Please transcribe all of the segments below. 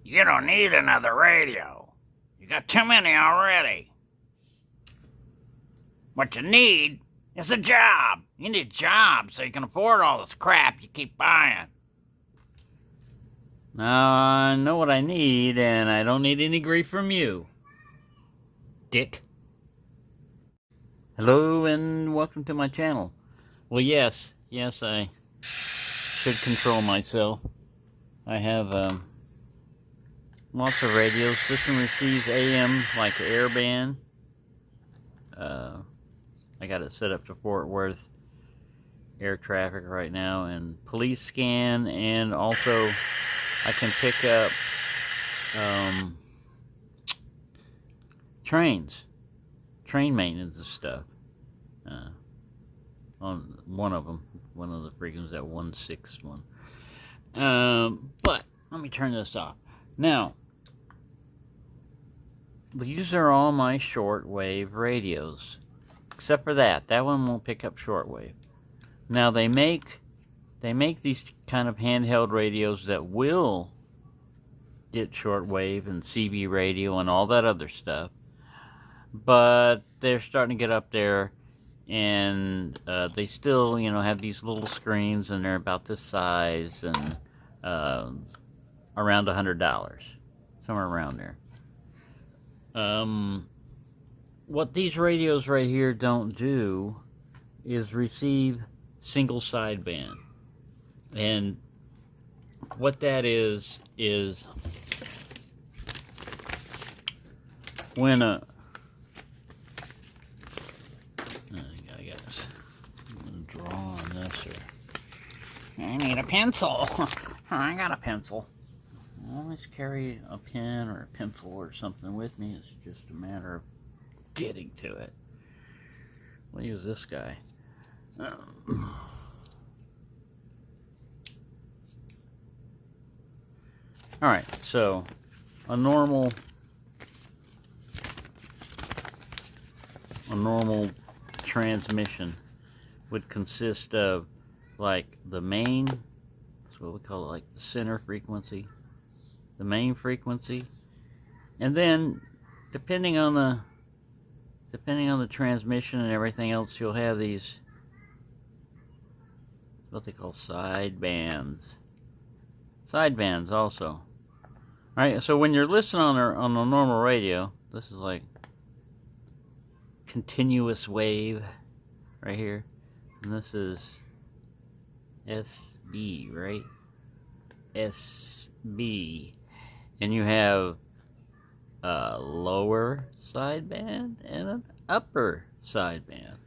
You don't need another radio. You got too many already. What you need is a job. You need a job so you can afford all this crap you keep buying. Now, I know what I need, and I don't need any grief from you, dick. Hello, and welcome to my channel. Well, yes, I should control myself. I have lots of radios. This one receives AM, like airband. I got it set up to Fort Worth air traffic right now, and police scan, and also I can pick up train maintenance and stuff on one of the frequencies, that 1/6 one. But let me turn this off. Now, these are all my shortwave radios, except for that one won't pick up shortwave. Now they make these kind of handheld radios that will get shortwave and CB radio and all that other stuff, but they're starting to get up there, and they still, have these little screens, and they're about this size, and around $100, somewhere around there. What these radios right here don't do is receive single sideband. And what that is when I guess I'm gonna draw on this, or I need a pencil. I got a pencil. I always carry a pen or a pencil or something with me. It's just a matter of getting to it. We'll use this guy. Alright, so a normal transmission would consist of, like, the main, that's what we call it, like the center frequency, the main frequency, and then depending on the transmission and everything else, you'll have these, what they call sidebands also. Alright, so when you're listening on a normal radio, this is like continuous wave right here, and this is SB, right? SB, and you have a lower sideband and an upper sideband,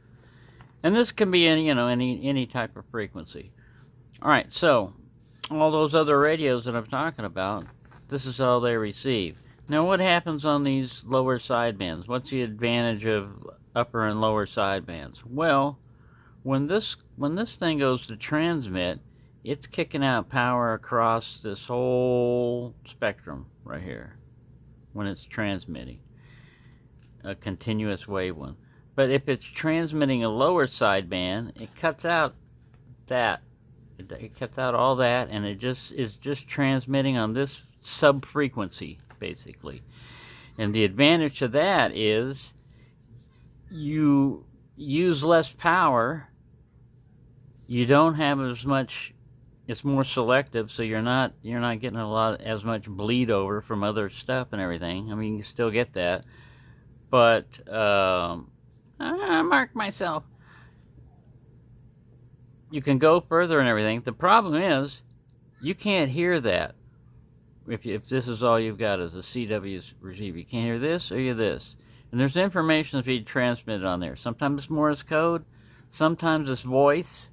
and this can be any type of frequency. All right, so all those other radios that I'm talking about, this is all they receive. Now, what happens on these lower sidebands? What's the advantage of upper and lower sidebands? Well, when this thing goes to transmit, it's kicking out power across this whole spectrum right here when it's transmitting a continuous wave one. But if it's transmitting a lower sideband, it cuts out that. It cuts out all that, and it is just transmitting on this sub-frequency, basically. And the advantage to that is you use less power, you don't have as much, it's more selective, so you're not getting as much bleed over from other stuff and everything. I mean, you can still get that, but I marked myself. You can go further and everything. The problem is you can't hear that if this is all you've got is a CW receiver. You can't hear this or this. And there's information that's being transmitted on there. Sometimes it's Morse code, sometimes it's voice.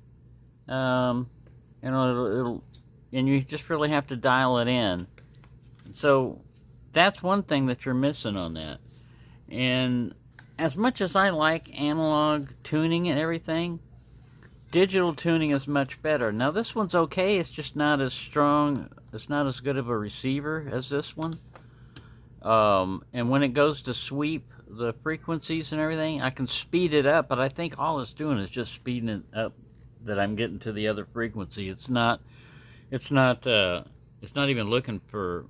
And you just really have to dial it in. So that's one thing that you're missing on that. And as much as I like analog tuning and everything, digital tuning is much better. Now this one's okay, it's just not as strong, it's not as good of a receiver as this one. And when it goes to sweep the frequencies and everything, I can speed it up, but I think all it's doing is just speeding it up, that I'm getting to the other frequency. It's not even looking for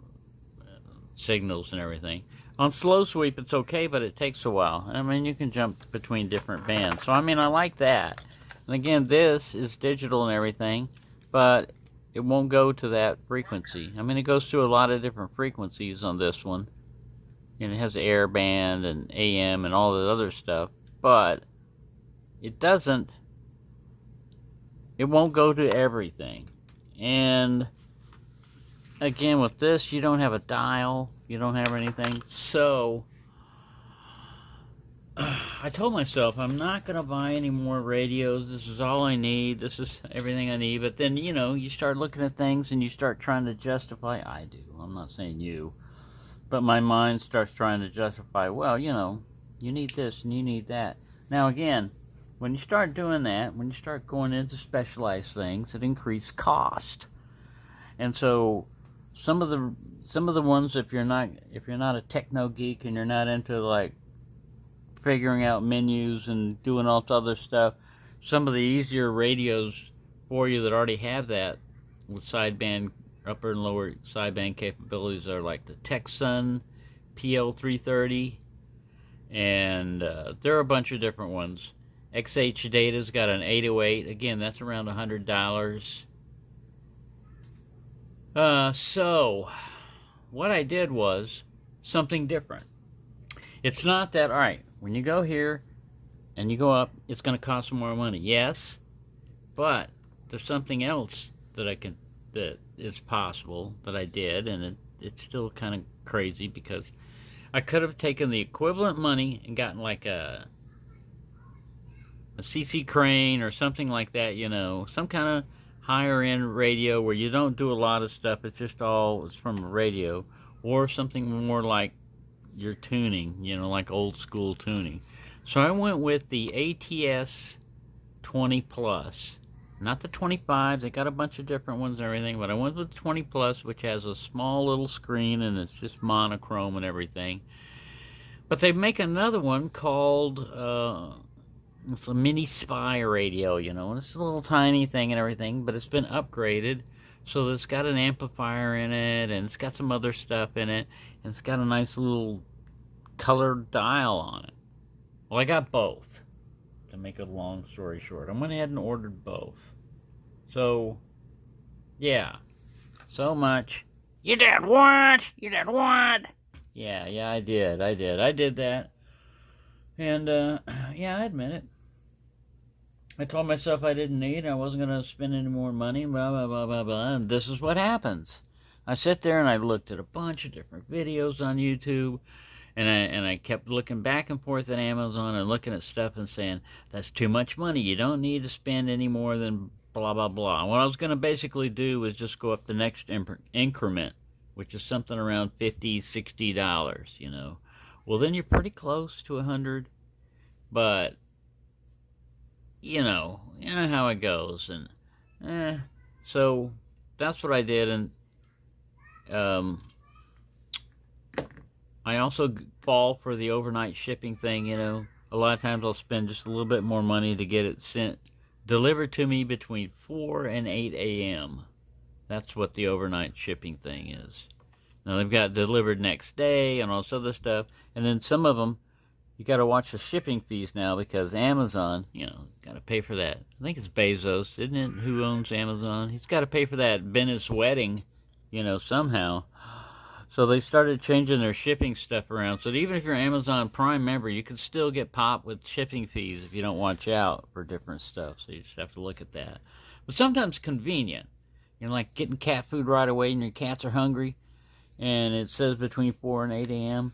signals and everything. On slow sweep, it's okay, but it takes a while. I mean, you can jump between different bands. So, I mean, I like that. And again, this is digital and everything, but it won't go to that frequency. I mean, it goes to a lot of different frequencies on this one. And it has the air band and AM and all the other stuff, but it doesn't, it won't go to everything. And again, with this, you don't have a dial, you don't have anything. So I told myself I'm not going to buy any more radios. This is all I need. This is everything I need. But then, you know, you start looking at things and you start trying to justify. I do. I'm not saying you. But my mind starts trying to justify, well, you know, you need this and you need that. Now, again, when you start doing that, when you start going into specialized things, it increases cost. And so some of the ones, if you're not a techno geek and you're not into like figuring out menus and doing all this other stuff, some of the easier radios for you that already have that with sideband, upper and lower sideband capabilities are like the Texsun PL330, and there are a bunch of different ones. XH Data's got an 808. Again, that's around $100. So what I did was something different. It's not that, all right, when you go here and you go up, it's going to cost more money. Yes, but there's something else that is possible that I did, and it's still kind of crazy because I could have taken the equivalent money and gotten like a CC Crane or something like that, you know, some kind of higher end radio where you don't do a lot of stuff, it's from a radio, or something more like your tuning, you know, like old school tuning. So I went with the ATS 20 Plus, not the 25. They got a bunch of different ones and everything, but I went with the 20 Plus, which has a small little screen and it's just monochrome and everything. But they make another one called it's a mini spy radio, you know, and it's a little tiny thing and everything, but it's been upgraded, so it's got an amplifier in it, and it's got some other stuff in it, and it's got a nice little colored dial on it. Well, I got both, to make a long story short. I went ahead and ordered both. So, yeah, so much. You did what? You did what? Yeah, I did that. And, yeah, I admit it. I told myself I didn't need, I wasn't going to spend any more money, blah, blah, blah, blah, blah, and this is what happens. I sit there and I looked at a bunch of different videos on YouTube, and I kept looking back and forth at Amazon and looking at stuff and saying, that's too much money, you don't need to spend any more than blah, blah, blah. And what I was going to basically do was just go up the next increment, which is something around $50, $60, you know. Well, then you're pretty close to 100, but you know how it goes, and so that's what I did. And I also fall for the overnight shipping thing. You know, a lot of times I'll spend just a little bit more money to get it delivered to me between 4 and 8 a.m. That's what the overnight shipping thing is. Now they've got delivered next day and all this other stuff, and then some of them you got to watch the shipping fees now because Amazon, you know, got to pay for that. I think it's Bezos, isn't it? Who owns Amazon? He's got to pay for that Venice wedding, you know, somehow. So they started changing their shipping stuff around. So that even if you're an Amazon Prime member, you can still get popped with shipping fees if you don't watch out for different stuff. So you just have to look at that. But sometimes convenient. You know, like getting cat food right away and your cats are hungry, and it says between 4 and 8 a.m.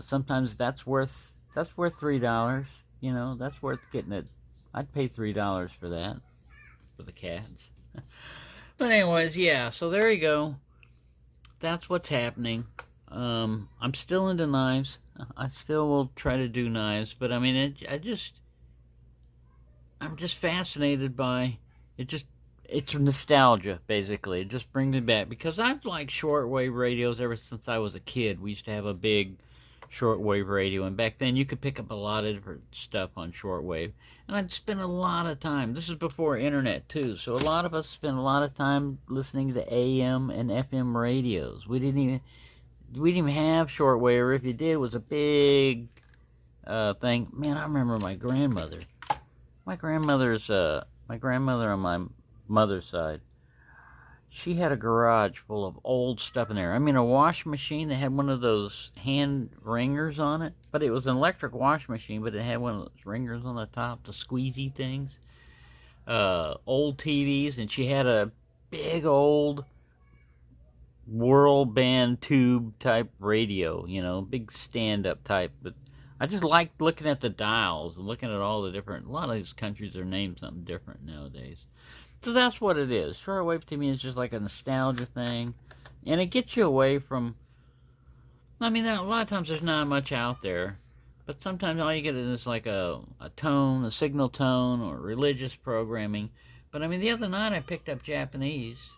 Sometimes that's worth $3. You know, that's worth getting it. I'd pay $3 for that, for the cats. But anyways, yeah, so there you go. That's what's happening. I'm still into knives. I still will try to do knives, but I mean, I'm just fascinated by it. It's nostalgia, basically. It just brings me back because I've liked shortwave radios ever since I was a kid. We used to have a big shortwave radio, and back then you could pick up a lot of different stuff on shortwave, and I'd spend a lot of time. This is before internet too, so a lot of us spent a lot of time listening to AM and FM radios. We didn't even, we didn't even have shortwave, or if you did, it was a big thing. Man, I remember my grandmother. My grandmother on my mother's side, she had a garage full of old stuff in there. I mean, a washing machine that had one of those hand wringers on it, but it was an electric washing machine, but it had one of those ringers on the top, the squeezy things. Old TVs, and she had a big old world band tube type radio, big stand-up type. But I just liked looking at the dials and looking at all the different, a lot of these countries are named something different nowadays. So that's what it is. Shortwave to me is just like a nostalgia thing, and it gets you away from, I mean, a lot of times there's not much out there, but sometimes all you get is like a tone, a signal tone, or religious programming. But I mean, the other night I picked up Japanese.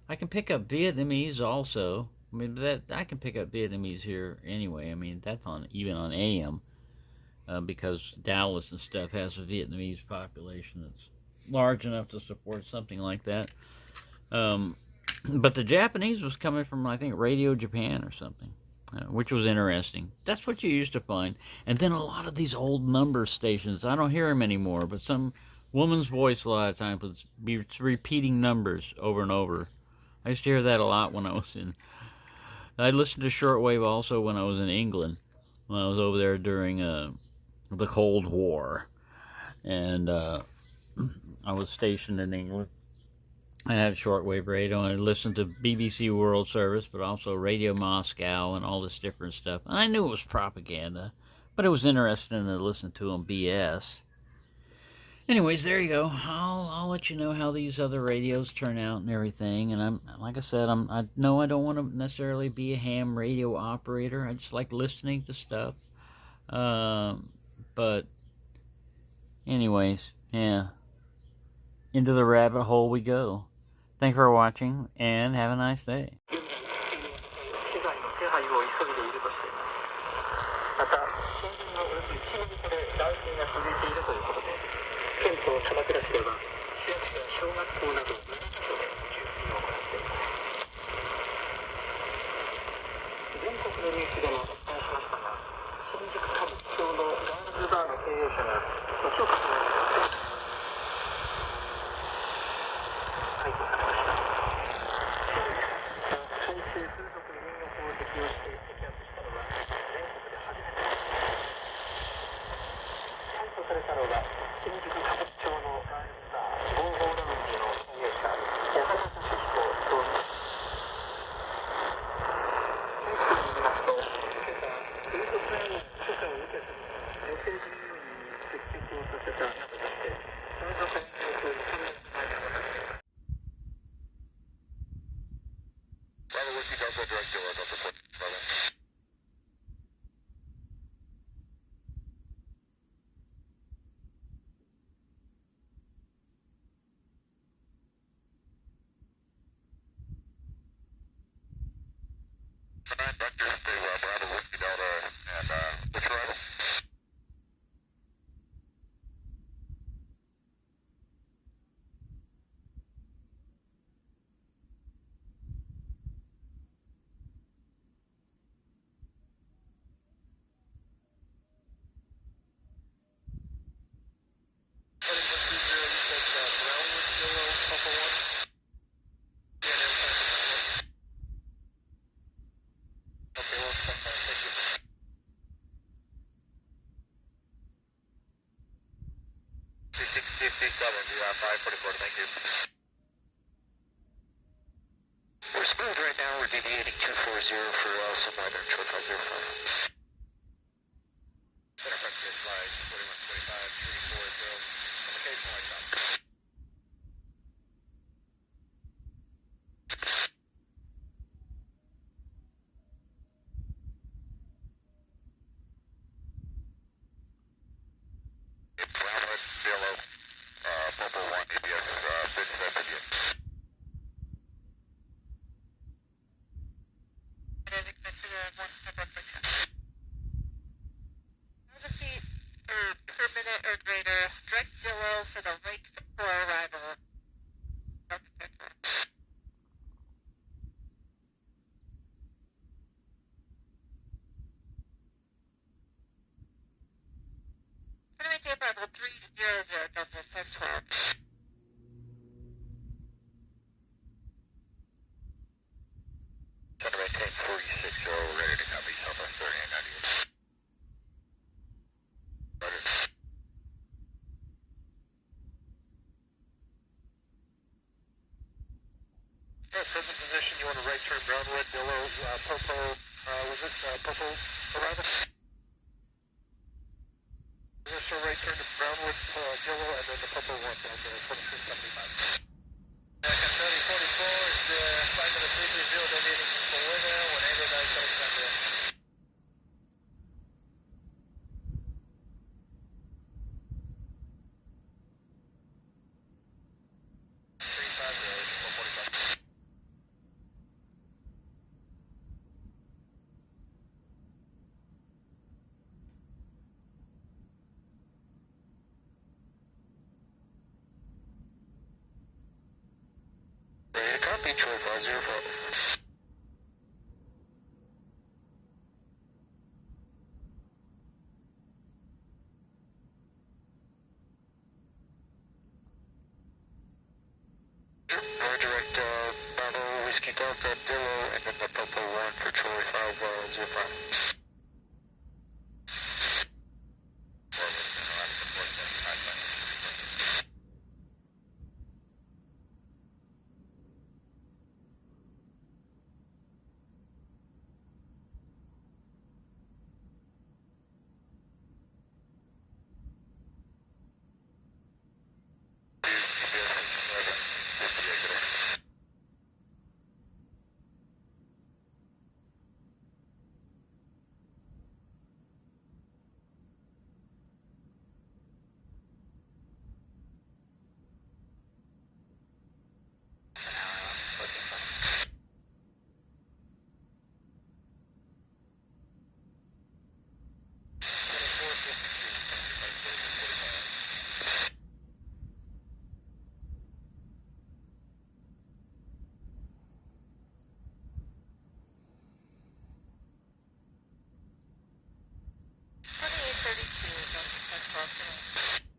I can pick up Vietnamese also. I mean, that I can pick up Vietnamese here anyway. I mean, that's on even on AM, because Dallas and stuff has a Vietnamese population that's large enough to support something like that. But the Japanese was coming from, I think, Radio Japan or something, which was interesting. That's what you used to find. And then a lot of these old number stations, I don't hear them anymore, but some woman's voice a lot of times would be repeating numbers over and over. I used to hear that a lot when I was in... I listened to shortwave also when I was in England, when I was over there during the Cold War. And I was stationed in England. I had shortwave radio, and I listened to BBC World Service, but also Radio Moscow and all this different stuff. And I knew it was propaganda, but it was interesting to listen to them BS. Anyways, there you go. I'll let you know how these other radios turn out and everything. And I'm, like I said, I know I don't want to necessarily be a ham radio operator. I just like listening to stuff. But anyways, yeah. Into the rabbit hole we go. Thanks for watching, and have a nice day. We're smooth right now. We're deviating 240 for some weather, 4505. Enterprise gets flight 4125, 340, communication lights out. Brownwood, Zillow, Mobile 1, ABS, 55 Indian. Per minute or greater, direct Zillow for the rate for arrival. 1300, Delta 1012. Center maintain 46, ready to copy, Southwest 3890. Roger. Present position, you want a right turn Brownwood, Willow, Popo, was it Popo arrival? Yes, sir, right turn to Brownwood, Gillow, and then the Popo 1, Delta 2675. Second 3044 is flight number 330, deviating for weather, 189 Alexandria. 445. Ready to copy, 2504. Direct Bravo, Whiskey Delta, Dillo, and then the Popo 1 for Troy 505. Twenty-eight 32, Delta 1012.